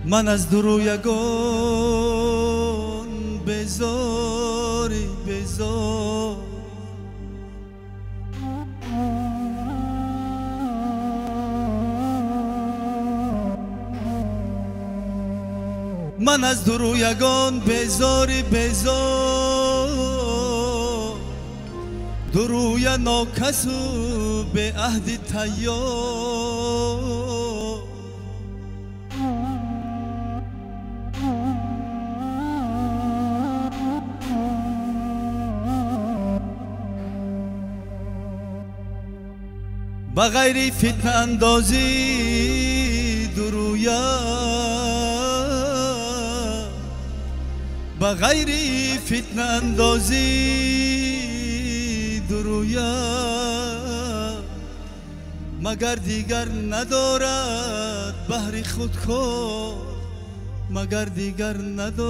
من از درو یگان بزاری بزار من از درو یگان بزاری بزار دروی ناکسو به عهد تیار بغیر فتنه اندازی درویا بغیر فتنه اندازی درویا مگر دیگر ندارد بهر خود کار مگر دیگر ندارد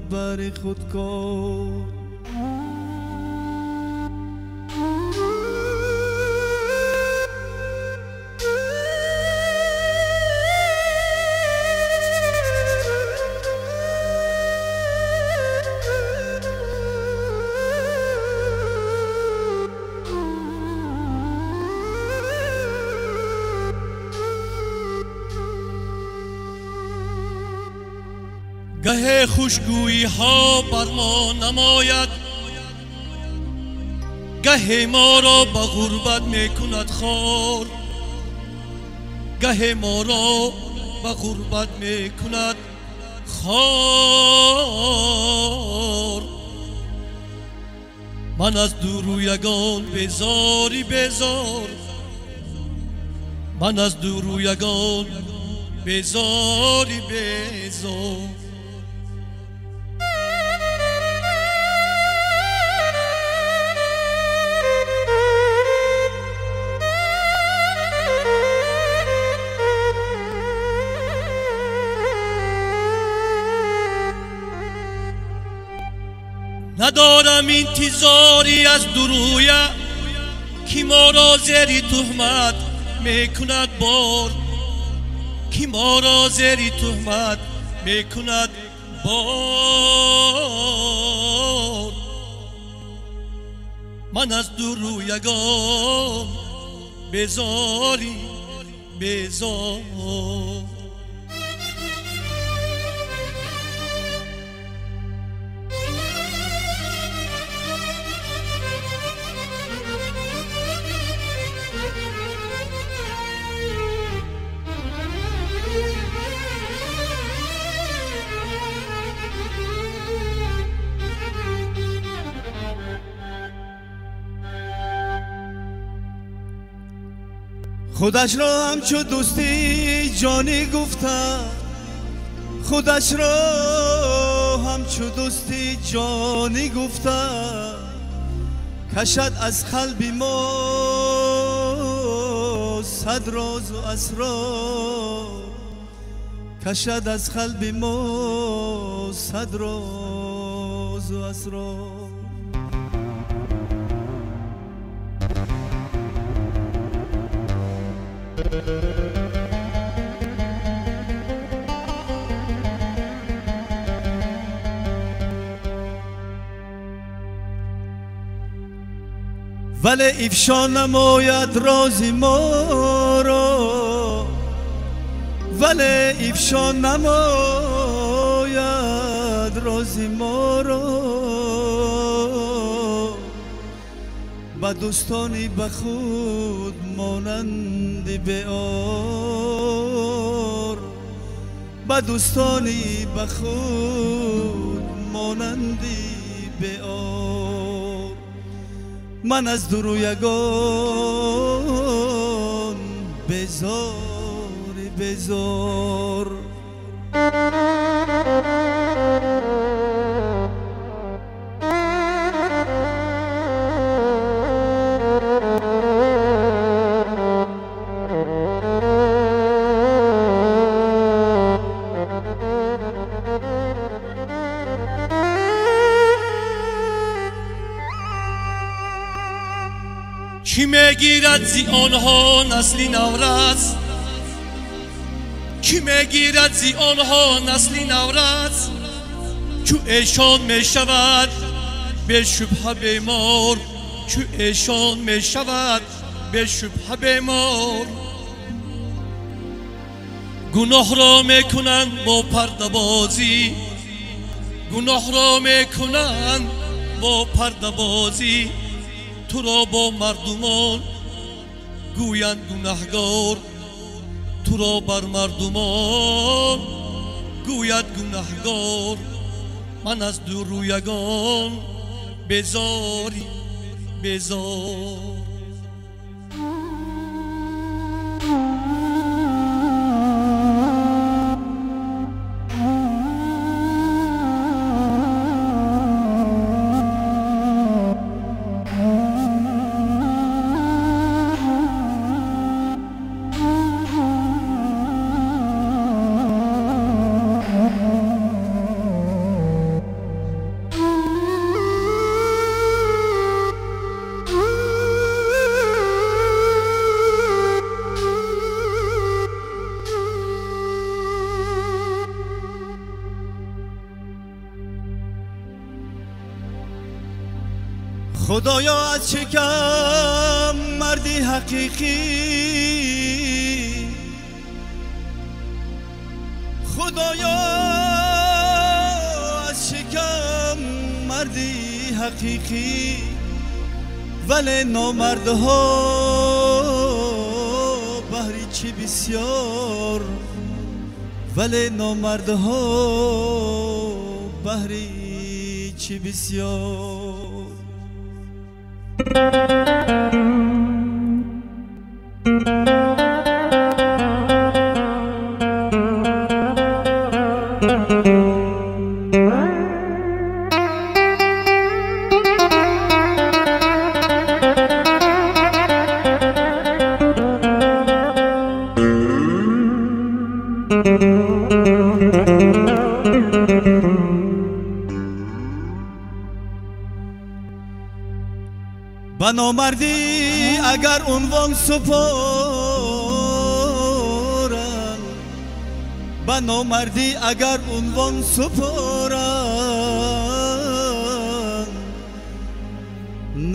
بهر خود کار گه خوشگویی ها بر ما نماید گه ما را به غربت می کند خوار گه ما را به غربت می کند خوار من از درو یگان بزاری بزار من از درو یگان بزاری بزار ندارم انتظاری از درویه کی ما را زیر تهمت میکند بار کی ما را زیر تهمت میکند بار من از درو یگان بزاری بزار خودش را همچو دوستی جانی گفتم خودش را همچو دوستی جانی گفتم کشد از قلب ما صد راز و اسرار کشد از قلب ما صد راز و اسرار ولی افشا نماید راز ما را ولی افشا نماید راز ما را با دوستانی به خود مانند بیار با دوستانی به خود مانند بیار من از درو یگان بزار بزار کی میگیرد زی آنها نسلی نورس کی میگیرد زی آنها نسلی نورست چو ایشان میشود به شبه بیمار چو ایشان میشود به شبه بیمار گناه را میکنند با پرده بازی گناه را میکنند با پرده بازی تو را با مردمان گویند گناهگار تو را بر مردمان گوید گناهگار من از دو رویگان بیزاری بیزار خدایا از چه کم مردی حقیقی خدایا از چه کم مردی حقیقی ولی نامردها بهری چه بسیار ولی نامردها بهری چه بسیار به نامردی اگر عنوان سپارن به نامردی اگر عنوان سپارن 90%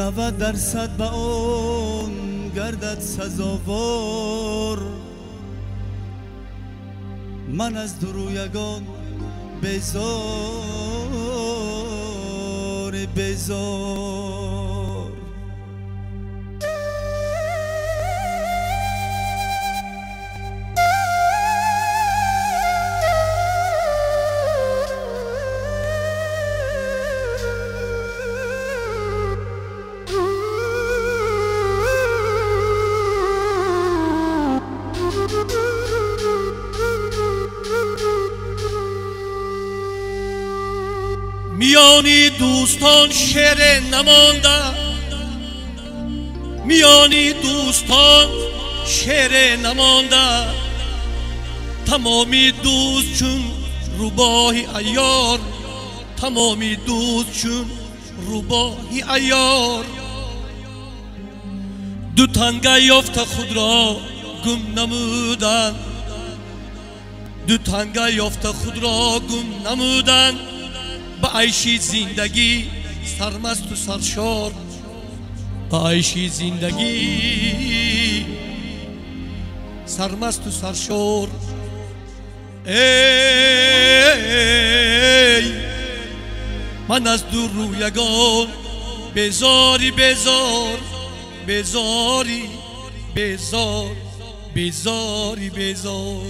به آن گردد سزاوار من از درویگان بیزار بیزار میانی دوستان شعر نمانده میانی دوستان شعر نمانده تمامی دوست چون روباهی عیار تمامی دوست چون روباهی عیار دو تنگه یافت خود را گم نمودند دو تنگه یافت خود را گم نمودند به عیشی زندگی سرمست و سرشار به عیشی زندگی سرمست و سرشار ای من از دور رویگان بیزاری بیزار بیزاری بیزار بیزاری بیزار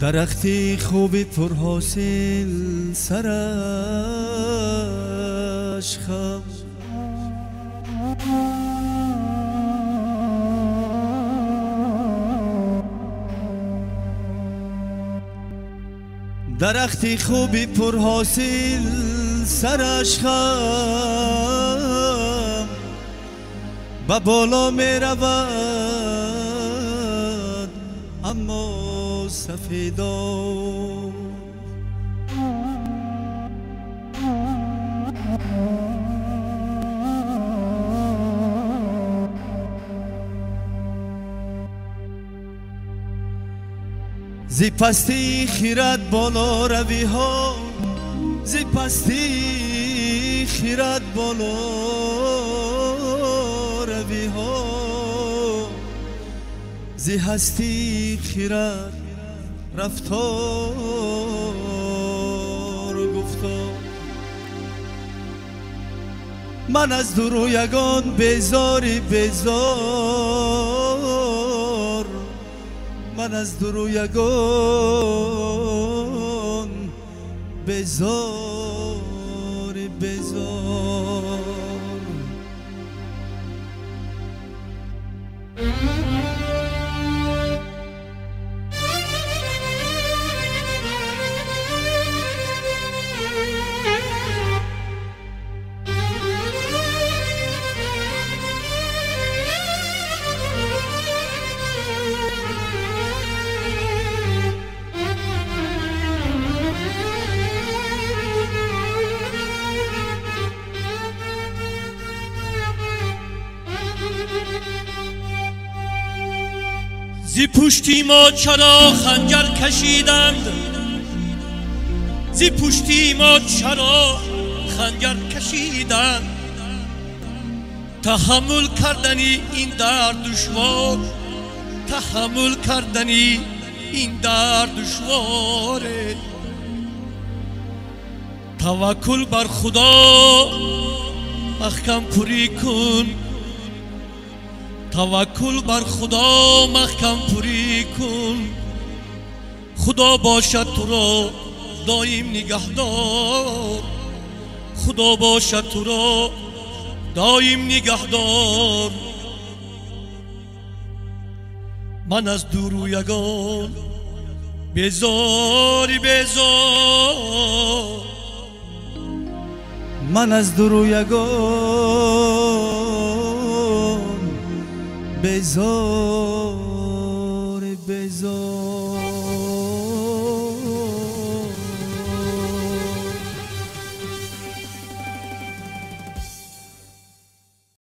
درختی خوب پرحاصل سر سرش خم درختی خوبی پرحاصل سرش خم به بالا می رود اما سفیدا زی پستی خیرت بالا روی ها زی پستی خیرت بالا روی ها زی هستی خیرت رفتار گفتار من از دور و یگان بیزاری بیزار من از دور و یگان بیزاری بیزار زی پشتی ما چرا خنجر کشیدند زی پشتی ما چرا خنجر کشیدند تحمل کردنی این درد دشوار تحمل کردنی این درد دشواره توکل بر خدا محکم پوری کن توکل بر خدا محکم پوری کن خدا باشد تو را دایم نگهدار خدا باشد تو را دایم نگهدار من از دور و یگان بیزاری بیزار من از دور و یگان بیزار